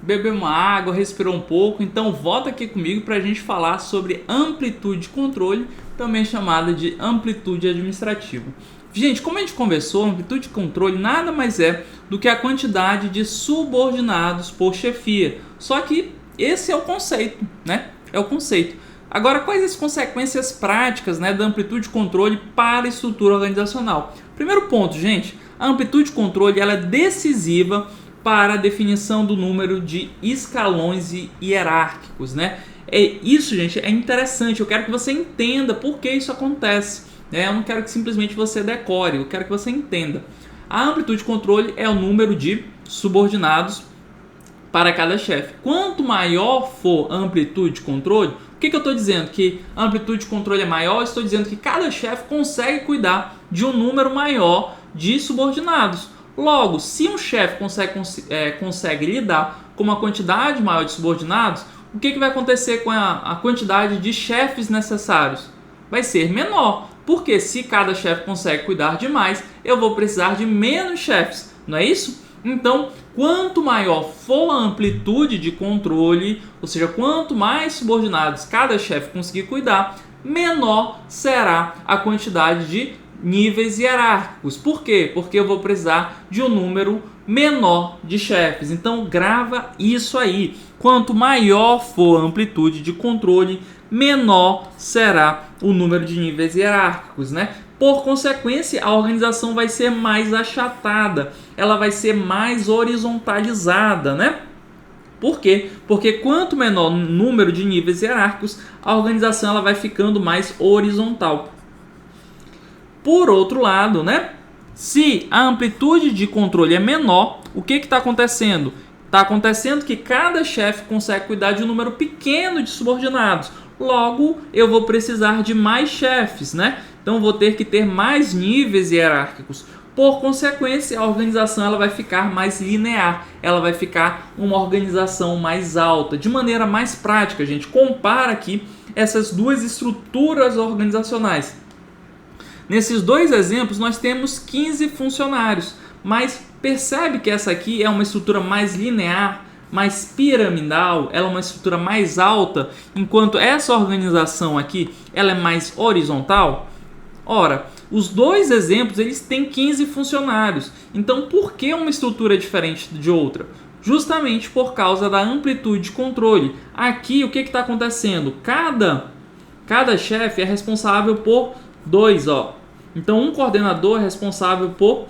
bebeu uma água, respirou um pouco, então volta aqui comigo para a gente falar sobre amplitude de controle, também chamada de amplitude administrativa. Gente, como a gente conversou, amplitude de controle nada mais é do que a quantidade de subordinados por chefia. Só que esse é o conceito, né? É o conceito. Agora, quais as consequências práticas, né, da amplitude de controle para a estrutura organizacional? Primeiro ponto, gente, a amplitude de controle ela é decisiva para a definição do número de escalões hierárquicos, né? Isso, gente, é interessante. Eu quero que você entenda por que isso acontece. Eu não quero que simplesmente você decore, eu quero que você entenda. A amplitude de controle é o número de subordinados para cada chefe. Quanto maior for a amplitude de controle, o que eu estou dizendo? Que a amplitude de controle é maior? Eu estou dizendo que cada chefe consegue cuidar de um número maior de subordinados. Logo, se um chefe consegue lidar com uma quantidade maior de subordinados, o que vai acontecer com a quantidade de chefes necessários? Vai ser menor, porque se cada chefe consegue cuidar de mais, eu vou precisar de menos chefes, não é isso? Então, quanto maior for a amplitude de controle, ou seja, quanto mais subordinados cada chefe conseguir cuidar, menor será a quantidade de níveis hierárquicos. Por quê? Porque eu vou precisar de um número menor de chefes. Então, grava isso aí. Quanto maior for a amplitude de controle, menor será o número de níveis hierárquicos, né? Por consequência, a organização vai ser mais achatada, ela vai ser mais horizontalizada, né? Por quê? Porque quanto menor o número de níveis hierárquicos, a organização ela vai ficando mais horizontal. Por outro lado, né? Se a amplitude de controle é menor, o que está acontecendo? Está acontecendo que cada chefe consegue cuidar de um número pequeno de subordinados. Logo, eu vou precisar de mais chefes, né? Então, vou ter que ter mais níveis hierárquicos. Por consequência, a organização ela vai ficar mais linear. Ela vai ficar uma organização mais alta. De maneira mais prática, a gente compara aqui essas duas estruturas organizacionais. Nesses dois exemplos, nós temos 15 funcionários, mas percebe que essa aqui é uma estrutura mais linear, mais piramidal, ela é uma estrutura mais alta, enquanto essa organização aqui ela é mais horizontal? Ora, os dois exemplos eles têm 15 funcionários, então por que uma estrutura é diferente de outra? Justamente por causa da amplitude de controle. Aqui o que está acontecendo? Cada chefe é responsável por dois, ó. Então um coordenador é responsável por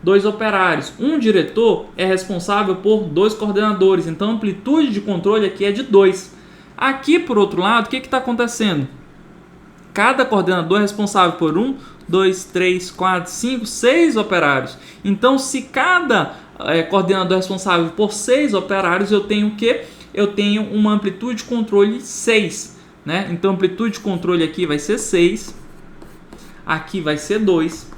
2 operários. Um diretor é responsável por 2 coordenadores. Então a amplitude de controle aqui é de 2. Aqui, por outro lado, o que está acontecendo? Cada coordenador é responsável por 1, 2, 3, 4, 5, 6 operários. Então, se cada coordenador é responsável por 6 operários, eu tenho o quê? Eu tenho uma amplitude de controle 6. Né? Então, a amplitude de controle aqui vai ser 6. Aqui vai ser 2.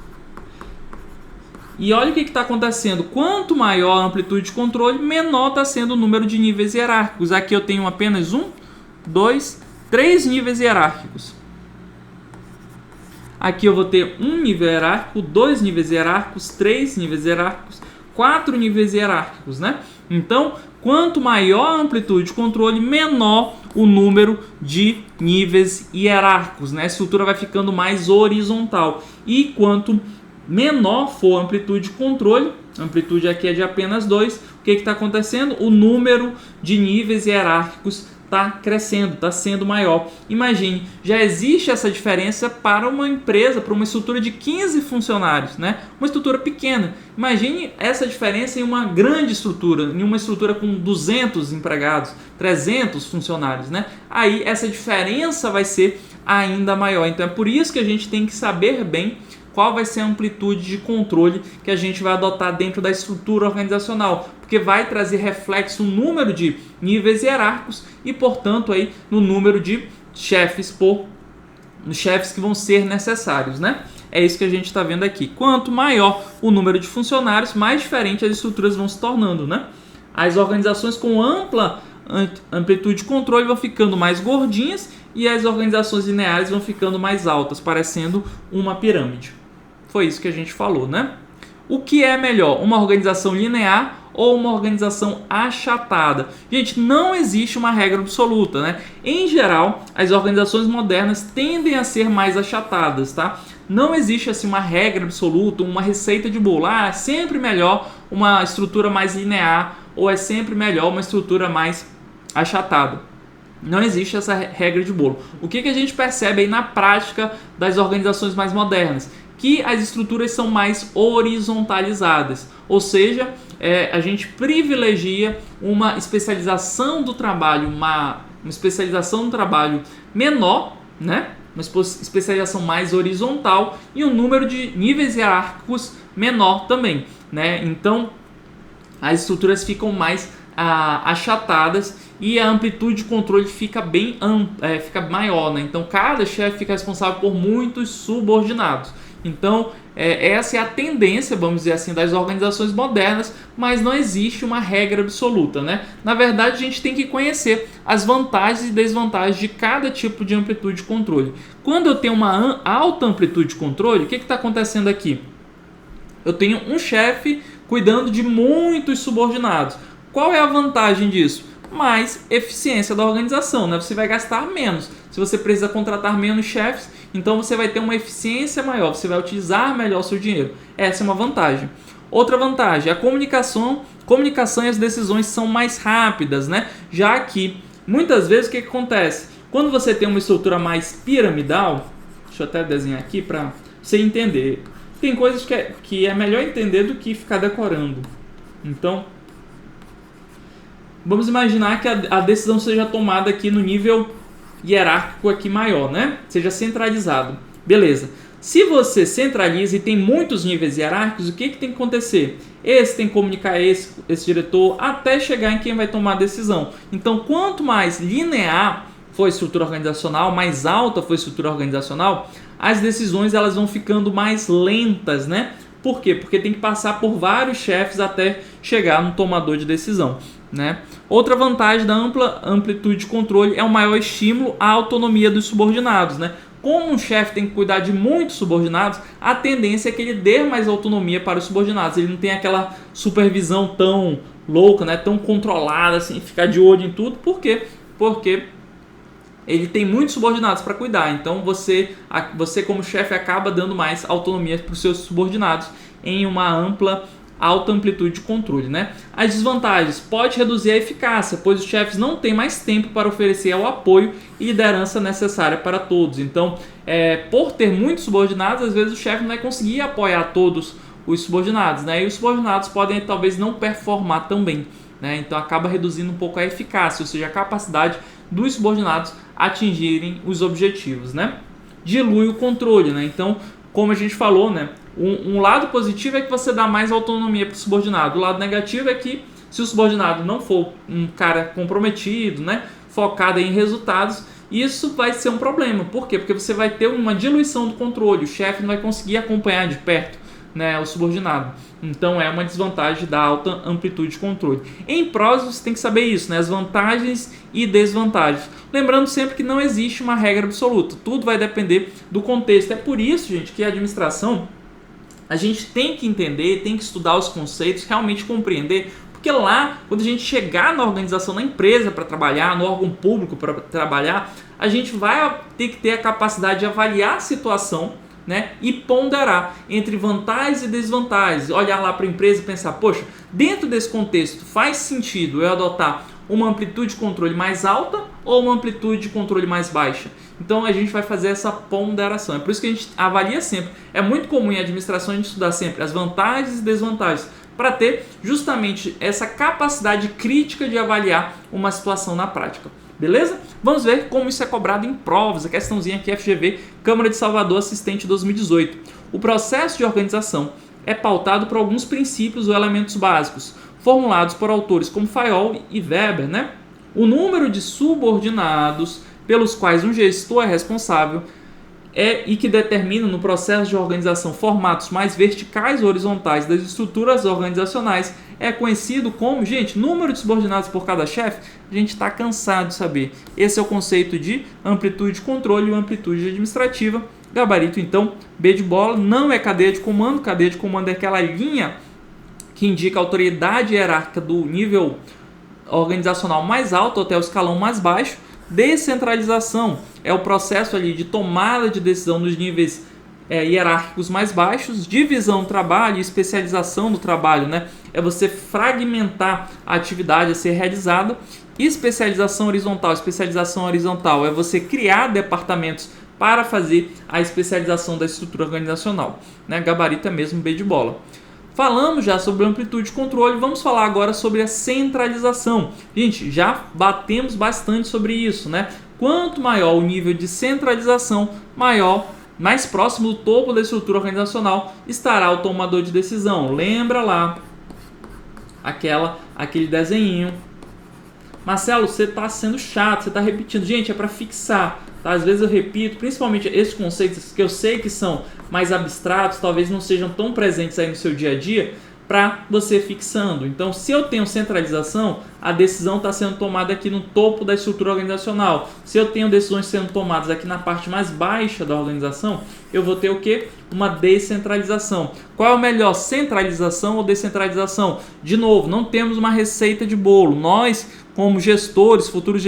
E olha o que está acontecendo. Quanto maior a amplitude de controle, menor está sendo o número de níveis hierárquicos. Aqui eu tenho apenas 1, 2, 3 níveis hierárquicos. Aqui eu vou ter um nível hierárquico, 2 níveis hierárquicos, 3 níveis hierárquicos, 4 níveis hierárquicos, né? Então, quanto maior a amplitude de controle, menor o número de níveis hierárquicos, né? A estrutura vai ficando mais horizontal. E quanto menor for a amplitude de controle, a amplitude aqui é de apenas 2, o que está acontecendo? O número de níveis hierárquicos está crescendo, está sendo maior. Imagine, já existe essa diferença para uma empresa, para uma estrutura de 15 funcionários, né? Uma estrutura pequena. Imagine essa diferença em uma grande estrutura, em uma estrutura com 200 empregados, 300 funcionários, né? Aí essa diferença vai ser ainda maior. Então é por isso que a gente tem que saber bem qual vai ser a amplitude de controle que a gente vai adotar dentro da estrutura organizacional, porque vai trazer reflexo no número de níveis hierárquicos e, portanto, aí, no número de chefes que vão ser necessários, né? É isso que a gente está vendo aqui. Quanto maior o número de funcionários, mais diferente as estruturas vão se tornando, né? As organizações com ampla amplitude de controle vão ficando mais gordinhas e as organizações lineares vão ficando mais altas, parecendo uma pirâmide. Foi isso que a gente falou, né? O que é melhor, uma organização linear ou uma organização achatada? Gente, não existe uma regra absoluta, né? Em geral, as organizações modernas tendem a ser mais achatadas, tá? Não existe assim uma regra absoluta, uma receita de bolo. É sempre melhor uma estrutura mais linear ou é sempre melhor uma estrutura mais achatada. Não existe essa regra de bolo. O que a gente percebe aí na prática das organizações mais modernas? Que as estruturas são mais horizontalizadas, ou seja, a gente privilegia uma especialização do trabalho, uma especialização do trabalho menor, né? Uma especialização mais horizontal e um número de níveis hierárquicos menor também, né? Então, as estruturas ficam mais achatadas e a amplitude de controle fica fica maior, né? Então, cada chefe fica responsável por muitos subordinados. Então, essa é a tendência, vamos dizer assim, das organizações modernas, mas não existe uma regra absoluta, né? Na verdade, a gente tem que conhecer as vantagens e desvantagens de cada tipo de amplitude de controle. Quando eu tenho uma alta amplitude de controle, o que está acontecendo aqui? Eu tenho um chefe cuidando de muitos subordinados. Qual é a vantagem disso? Mais eficiência da organização, né? Você vai gastar menos. Se você precisa contratar menos chefes, então você vai ter uma eficiência maior, você vai utilizar melhor o seu dinheiro. Essa é uma vantagem. Outra vantagem, a comunicação e as decisões são mais rápidas, né? Já que, muitas vezes, o que acontece? Quando você tem uma estrutura mais piramidal, deixa eu até desenhar aqui para você entender. Tem coisas que é melhor entender do que ficar decorando. Então, vamos imaginar que a decisão seja tomada aqui no nível hierárquico aqui maior, né? Seja centralizado. Beleza. Se você centraliza e tem muitos níveis hierárquicos, o que tem que acontecer? Esse tem que comunicar esse diretor até chegar em quem vai tomar a decisão. Então, quanto mais linear for a estrutura organizacional, mais alta for a estrutura organizacional, as decisões elas vão ficando mais lentas, né? Por quê? Porque tem que passar por vários chefes até chegar no tomador de decisão, né? Outra vantagem da ampla amplitude de controle é o maior estímulo à autonomia dos subordinados, né? Como um chefe tem que cuidar de muitos subordinados, a tendência é que ele dê mais autonomia para os subordinados. Ele não tem aquela supervisão tão louca, né? Tão controlada, assim, ficar de olho em tudo. Por quê? Porque ele tem muitos subordinados para cuidar. Então você como chefe acaba dando mais autonomia para os seus subordinados em uma alta amplitude de controle, né? As desvantagens: pode reduzir a eficácia, pois os chefes não têm mais tempo para oferecer o apoio e liderança necessária para todos. Então, por ter muitos subordinados, às vezes o chefe não vai conseguir apoiar todos os subordinados, né? E os subordinados podem talvez não performar tão bem, né? Então acaba reduzindo um pouco a eficácia, ou seja, a capacidade dos subordinados atingirem os objetivos, né? Dilui o controle, né? Então, como a gente falou, né? Um lado positivo é que você dá mais autonomia para o subordinado. O lado negativo é que, se o subordinado não for um cara comprometido, né, focado em resultados, isso vai ser um problema. Por quê? Porque você vai ter uma diluição do controle. O chefe não vai conseguir acompanhar de perto, né, o subordinado. Então é uma desvantagem da alta amplitude de controle. Em prós, você tem que saber isso, né, as vantagens e desvantagens. Lembrando sempre que não existe uma regra absoluta. Tudo vai depender do contexto. É por isso, gente, que a administração, a gente tem que entender, tem que estudar os conceitos, realmente compreender, porque lá, quando a gente chegar na organização, na empresa para trabalhar, no órgão público para trabalhar, a gente vai ter que ter a capacidade de avaliar a situação, né, e ponderar entre vantagens e desvantagens. Olhar lá para a empresa e pensar, poxa, dentro desse contexto faz sentido eu adotar uma amplitude de controle mais alta ou uma amplitude de controle mais baixa? Então a gente vai fazer essa ponderação. É por isso que a gente avalia sempre. É muito comum em administração a gente estudar sempre as vantagens e desvantagens, para ter justamente essa capacidade crítica de avaliar uma situação na prática. Beleza? Vamos ver como isso é cobrado em provas. A questãozinha aqui, FGV, Câmara de Salvador, assistente 2018. O processo de organização é pautado por alguns princípios ou elementos básicos, formulados por autores como Fayol e Weber, né? O número de subordinados pelos quais um gestor é responsável e que determina no processo de organização formatos mais verticais ou horizontais das estruturas organizacionais é conhecido como, gente, número de subordinados por cada chefe. A gente está cansado de saber. Esse é o conceito de amplitude de controle e amplitude administrativa. Gabarito, então, B de bola, não é cadeia de comando. Cadeia de comando é aquela linha que indica a autoridade hierárquica do nível organizacional mais alto até o escalão mais baixo. Descentralização é o processo ali de tomada de decisão nos níveis hierárquicos mais baixos. Divisão do trabalho e especialização do trabalho, né? É você fragmentar a atividade a ser realizada. Especialização horizontal é você criar departamentos para fazer a especialização da estrutura organizacional, né? Gabarito é mesmo B de bola. Falamos já sobre amplitude de controle, vamos falar agora sobre a centralização. Gente, já batemos bastante sobre isso, né? Quanto maior o nível de centralização, mais próximo do topo da estrutura organizacional estará o tomador de decisão. Lembra lá aquele desenho. Marcelo, você está sendo chato, você está repetindo. Gente, é para fixar. Tá? Às vezes eu repito, principalmente esses conceitos que eu sei que são mais abstratos, talvez não sejam tão presentes aí no seu dia a dia, para você fixando. Então, se eu tenho centralização, a decisão está sendo tomada aqui no topo da estrutura organizacional. Se eu tenho decisões sendo tomadas aqui na parte mais baixa da organização, eu vou ter o quê? Uma descentralização. Qual é o melhor, centralização ou descentralização? De novo, não temos uma receita de bolo. Nós, como gestores, futuros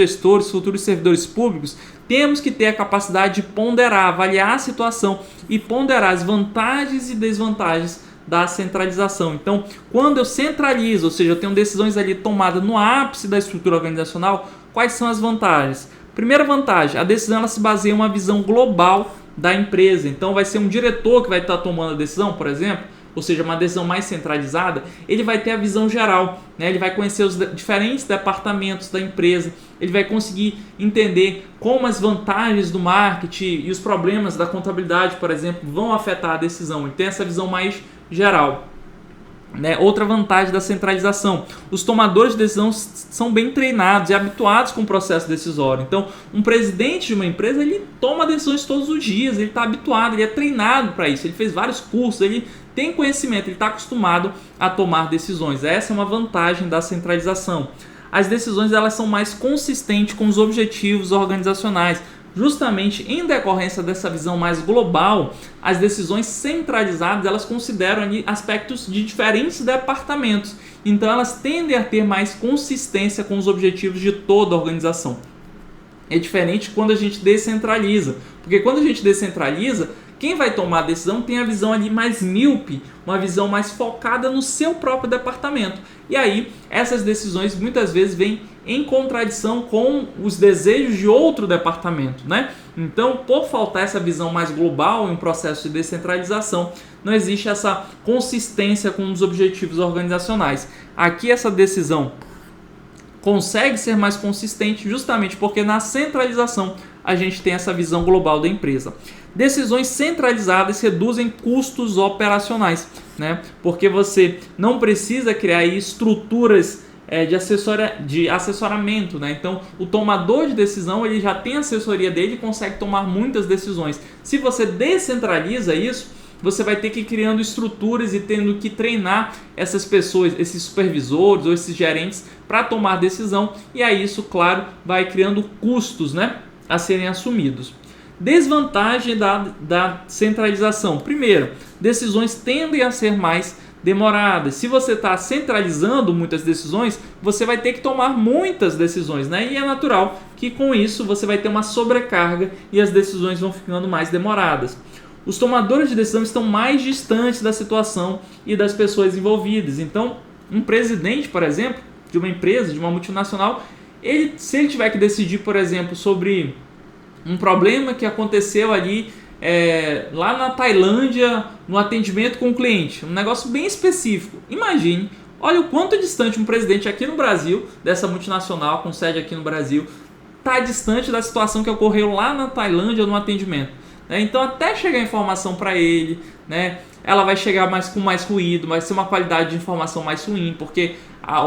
servidores públicos, temos que ter a capacidade de ponderar, avaliar a situação e ponderar as vantagens e desvantagens da centralização. Então, quando eu centralizo, ou seja, eu tenho decisões ali tomadas no ápice da estrutura organizacional, quais são as vantagens? Primeira vantagem, a decisão ela se baseia em uma visão global da empresa. Então, vai ser um diretor que vai estar tomando a decisão, por exemplo, ou seja, uma decisão mais centralizada, ele vai ter a visão geral, né? Ele vai conhecer os diferentes departamentos da empresa, ele vai conseguir entender como as vantagens do marketing e os problemas da contabilidade, por exemplo, vão afetar a decisão. Ele tem essa visão mais geral. Né? Outra vantagem da centralização, os tomadores de decisão são bem treinados e habituados com o processo decisório. Então, um presidente de uma empresa, ele toma decisões todos os dias, ele está habituado, ele é treinado para isso, ele fez vários cursos, ele tem conhecimento, ele está acostumado a tomar decisões. Essa é uma vantagem da centralização. As decisões elas são mais consistentes com os objetivos organizacionais. Justamente em decorrência dessa visão mais global, as decisões centralizadas elas consideram ali aspectos de diferentes departamentos. Então elas tendem a ter mais consistência com os objetivos de toda a organização. É diferente quando a gente descentraliza, porque quando a gente descentraliza, quem vai tomar a decisão tem a visão ali mais míope, uma visão mais focada no seu próprio departamento. E aí, essas decisões muitas vezes vêm em contradição com os desejos de outro departamento, né? Então, por faltar essa visão mais global em um processo de descentralização, não existe essa consistência com os objetivos organizacionais. Aqui essa decisão consegue ser mais consistente justamente porque na centralização a gente tem essa visão global da empresa. Decisões centralizadas reduzem custos operacionais, né? Porque você não precisa criar estruturas de assessoramento, né? Então, o tomador de decisão ele já tem a assessoria dele e consegue tomar muitas decisões. Se você descentraliza isso, você vai ter que ir criando estruturas e tendo que treinar essas pessoas, esses supervisores ou esses gerentes para tomar decisão. E aí isso, claro, vai criando custos, né, a serem assumidos. Desvantagem da centralização. Primeiro, decisões tendem a ser mais demoradas. Se você está centralizando muitas decisões, você vai ter que tomar muitas decisões, né? E é natural que com isso você vai ter uma sobrecarga e as decisões vão ficando mais demoradas. Os tomadores de decisão estão mais distantes da situação e das pessoas envolvidas. Então, um presidente, por exemplo, de uma empresa, de uma multinacional, se ele tiver que decidir, por exemplo, sobre um problema que aconteceu ali lá na Tailândia, no atendimento com o cliente, um negócio bem específico. Imagine, olha o quanto distante um presidente aqui no Brasil, dessa multinacional com sede aqui no Brasil, está distante da situação que ocorreu lá na Tailândia no atendimento. Então, até chegar a informação para ele, né, ela vai chegar com mais ruído, vai ser uma qualidade de informação mais ruim, porque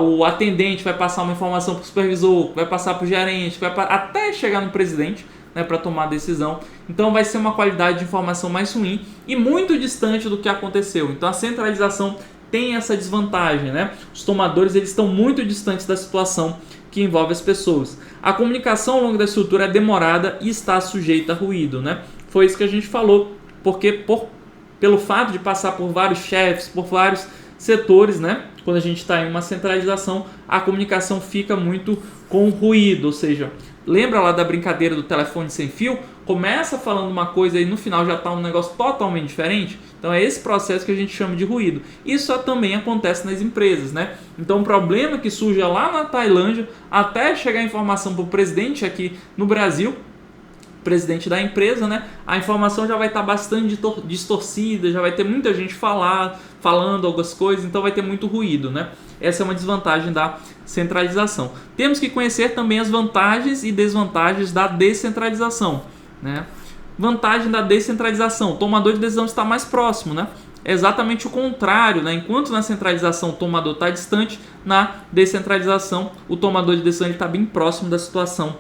o atendente vai passar uma informação para o supervisor, vai passar para o gerente, até chegar no presidente, né, para tomar a decisão. Então, vai ser uma qualidade de informação mais ruim e muito distante do que aconteceu. Então, a centralização tem essa desvantagem, né? Os tomadores eles estão muito distantes da situação que envolve as pessoas. A comunicação ao longo da estrutura é demorada e está sujeita a ruído, né? Foi isso que a gente falou, porque pelo fato de passar por vários chefes, por vários setores, né? quando a gente está em uma centralização, a comunicação fica muito com ruído, ou seja, lembra lá da brincadeira do telefone sem fio? Começa falando uma coisa e no final já está um negócio totalmente diferente. Então é esse processo que a gente chama de ruído. Isso também acontece nas empresas, né? Então o problema que surge lá na Tailândia, até chegar a informação para o presidente aqui no Brasil, presidente da empresa, né? A informação já vai estar bastante distorcida, já vai ter muita gente falando algumas coisas, então vai ter muito ruído, né? Essa é uma desvantagem da centralização. Temos que conhecer também as vantagens e desvantagens da descentralização, né? Vantagem da descentralização: o tomador de decisão está mais próximo, né? É exatamente o contrário, né? Enquanto na centralização o tomador está distante, na descentralização o tomador de decisão está bem próximo da situação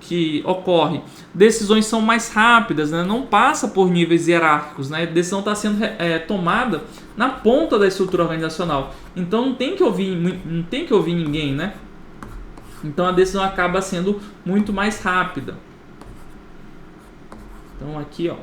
que ocorre. Decisões são mais rápidas, né? Não passa por níveis hierárquicos, né? A decisão está sendo tomada na ponta da estrutura organizacional, então não tem que ouvir ninguém, né? Então a decisão acaba sendo muito mais rápida. Então aqui, ó,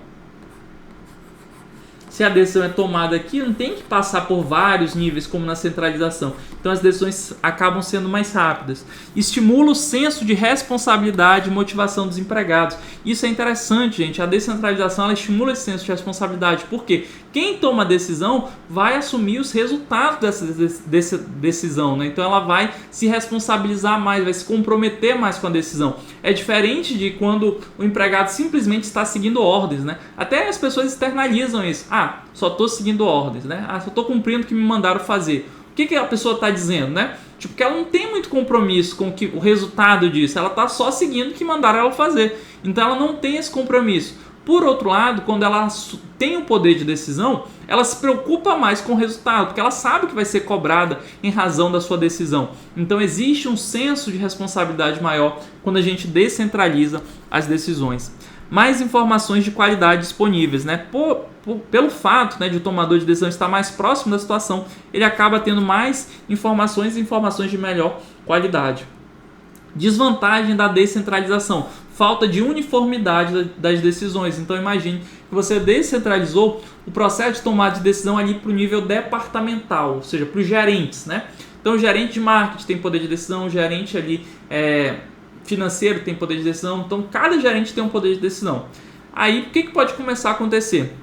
se a decisão é tomada aqui, não tem que passar por vários níveis como na centralização. Então as decisões acabam sendo mais rápidas. Estimula o senso de responsabilidade e motivação dos empregados. Isso é interessante, gente. A descentralização ela estimula esse senso de responsabilidade. Por quê? Quem toma a decisão vai assumir os resultados dessa decisão, né? Então ela vai se responsabilizar mais, vai se comprometer mais com a decisão. É diferente de quando o empregado simplesmente está seguindo ordens, né? Até as pessoas externalizam isso. Só estou seguindo ordens, né? Só estou cumprindo o que me mandaram fazer. O que a pessoa está dizendo, né? Tipo, que ela não tem muito compromisso com o resultado disso. Ela está só seguindo o que mandaram ela fazer. Então ela não tem esse compromisso. Por outro lado, quando ela tem o poder de decisão, ela se preocupa mais com o resultado, porque ela sabe que vai ser cobrada em razão da sua decisão. Então existe um senso de responsabilidade maior quando a gente descentraliza as decisões. Mais informações de qualidade disponíveis, né? Pelo fato, né, de o tomador de decisão estar mais próximo da situação, ele acaba tendo mais informações e informações de melhor qualidade. Desvantagem da descentralização: falta de uniformidade das decisões. Então imagine que você descentralizou o processo de tomada de decisão ali para o nível departamental, ou seja, para os gerentes, né? Então o gerente de marketing tem poder de decisão, o gerente ali financeiro tem poder de decisão, então cada gerente tem um poder de decisão. Aí o que pode começar a acontecer?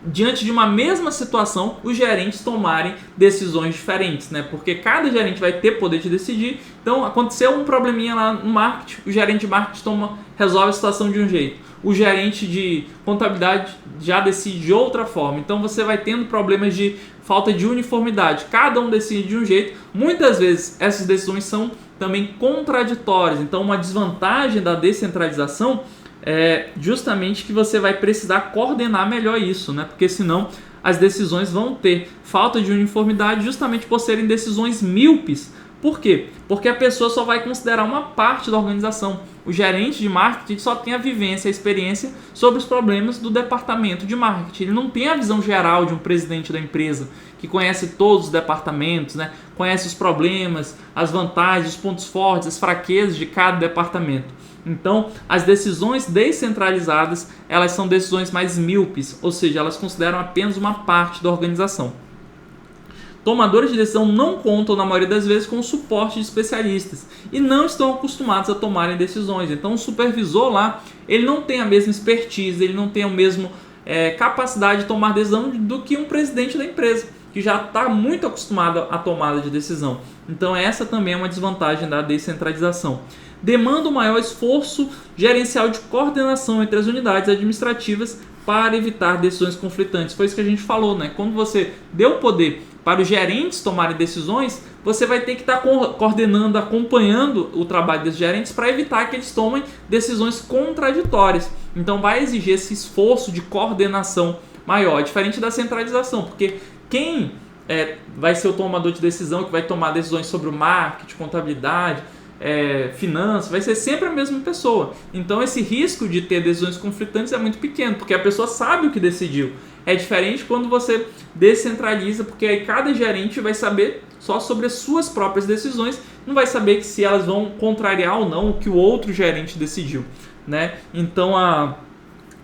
Diante de uma mesma situação, os gerentes tomarem decisões diferentes, né? Porque cada gerente vai ter poder de decidir. Então aconteceu um probleminha lá no marketing, o gerente de marketing resolve a situação de um jeito, o gerente de contabilidade já decide de outra forma. Então você vai tendo problemas de falta de uniformidade, cada um decide de um jeito. Muitas vezes essas decisões são também contraditórias. Então uma desvantagem da descentralização é justamente que você vai precisar coordenar melhor isso, né? Porque senão as decisões vão ter falta de uniformidade justamente por serem decisões míopes. Por quê? Porque a pessoa só vai considerar uma parte da organização. O gerente de marketing só tem a vivência, a experiência sobre os problemas do departamento de marketing. Ele não tem a visão geral de um presidente da empresa, que conhece todos os departamentos, né? Conhece os problemas, as vantagens, os pontos fortes, as fraquezas de cada departamento. Então, as decisões descentralizadas, elas são decisões mais míopes, ou seja, elas consideram apenas uma parte da organização. Tomadores de decisão não contam, na maioria das vezes, com o suporte de especialistas e não estão acostumados a tomarem decisões. Então, o supervisor lá, ele não tem a mesma expertise, ele não tem a mesma capacidade de tomar decisão do que um presidente da empresa, que já está muito acostumado à tomada de decisão. Então, essa também é uma desvantagem da descentralização. Demanda um maior esforço gerencial de coordenação entre as unidades administrativas para evitar decisões conflitantes. Foi isso que a gente falou, né? Quando você deu poder para os gerentes tomarem decisões, você vai ter que estar coordenando, acompanhando o trabalho dos gerentes para evitar que eles tomem decisões contraditórias. Então vai exigir esse esforço de coordenação maior, diferente da centralização, porque quem vai ser o tomador de decisão, que vai tomar decisões sobre o marketing, contabilidade, finanças, vai ser sempre a mesma pessoa. Então esse risco de ter decisões conflitantes é muito pequeno, porque a pessoa sabe o que decidiu. É diferente quando você descentraliza, porque aí cada gerente vai saber só sobre as suas próprias decisões, não vai saber se elas vão contrariar ou não o que o outro gerente decidiu, né? Então a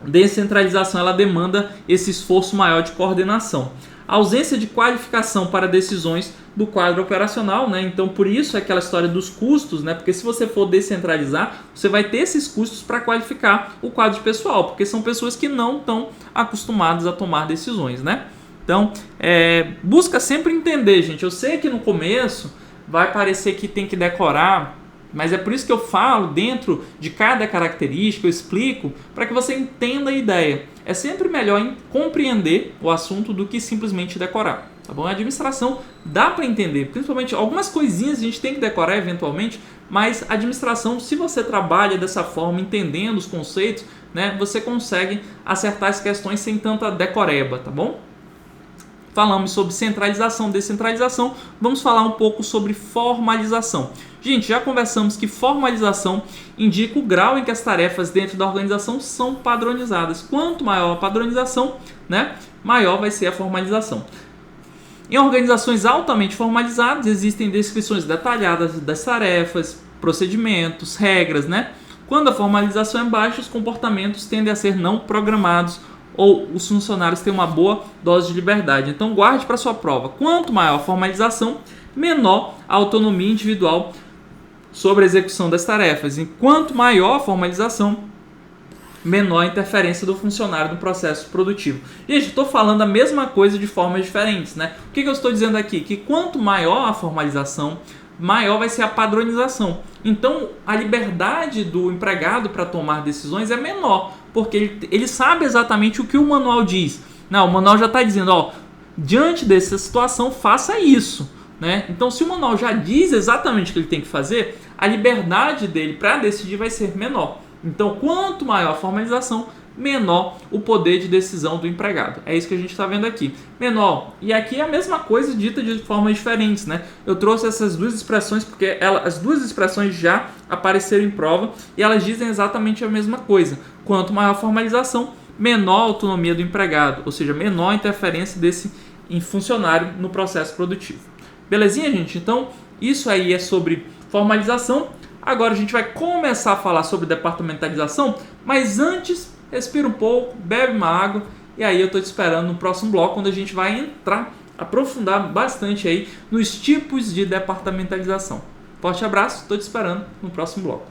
descentralização ela demanda esse esforço maior de coordenação. A ausência de qualificação para decisões do quadro operacional, né? Então, por isso é aquela história dos custos, né? Porque se você for descentralizar, você vai ter esses custos para qualificar o quadro de pessoal, porque são pessoas que não estão acostumadas a tomar decisões, né? Então, busca sempre entender, gente. Eu sei que no começo vai parecer que tem que decorar, mas é por isso que eu falo dentro de cada característica, eu explico para que você entenda a ideia. É sempre melhor compreender o assunto do que simplesmente decorar, tá bom? A administração dá para entender, principalmente algumas coisinhas a gente tem que decorar eventualmente, mas a administração, se você trabalha dessa forma, entendendo os conceitos, né, você consegue acertar as questões sem tanta decoreba, tá bom? Falamos sobre centralização, descentralização, vamos falar um pouco sobre formalização. Gente, já conversamos que formalização indica o grau em que as tarefas dentro da organização são padronizadas. Quanto maior a padronização, né, maior vai ser a formalização. Em organizações altamente formalizadas, existem descrições detalhadas das tarefas, procedimentos, regras, né? Quando a formalização é baixa, os comportamentos tendem a ser não programados, ou os funcionários têm uma boa dose de liberdade. Então guarde para sua prova. Quanto maior a formalização, menor a autonomia individual sobre a execução das tarefas. Enquanto maior a formalização, menor a interferência do funcionário no processo produtivo. Gente, estou falando a mesma coisa de formas diferentes, né? O que eu estou dizendo aqui? Que quanto maior a formalização, maior vai ser a padronização. Então, a liberdade do empregado para tomar decisões é menor, porque ele sabe exatamente o que o manual diz. Não, o manual já está dizendo, ó, diante dessa situação, faça isso, né? Então, se o manual já diz exatamente o que ele tem que fazer, a liberdade dele para decidir vai ser menor. Então, quanto maior a formalização, menor o poder de decisão do empregado. É isso que a gente está vendo aqui. Menor. E aqui é a mesma coisa dita de formas diferentes, né? Eu trouxe essas duas expressões porque as duas expressões já apareceram em prova e elas dizem exatamente a mesma coisa. Quanto maior a formalização, menor a autonomia do empregado, ou seja, menor a interferência desse funcionário no processo produtivo. Belezinha, gente? Então, isso aí é sobre formalização. Agora a gente vai começar a falar sobre departamentalização, mas antes, respira um pouco, bebe uma água e aí eu estou te esperando no próximo bloco, onde a gente vai aprofundar bastante aí nos tipos de departamentalização. Forte abraço, estou te esperando no próximo bloco.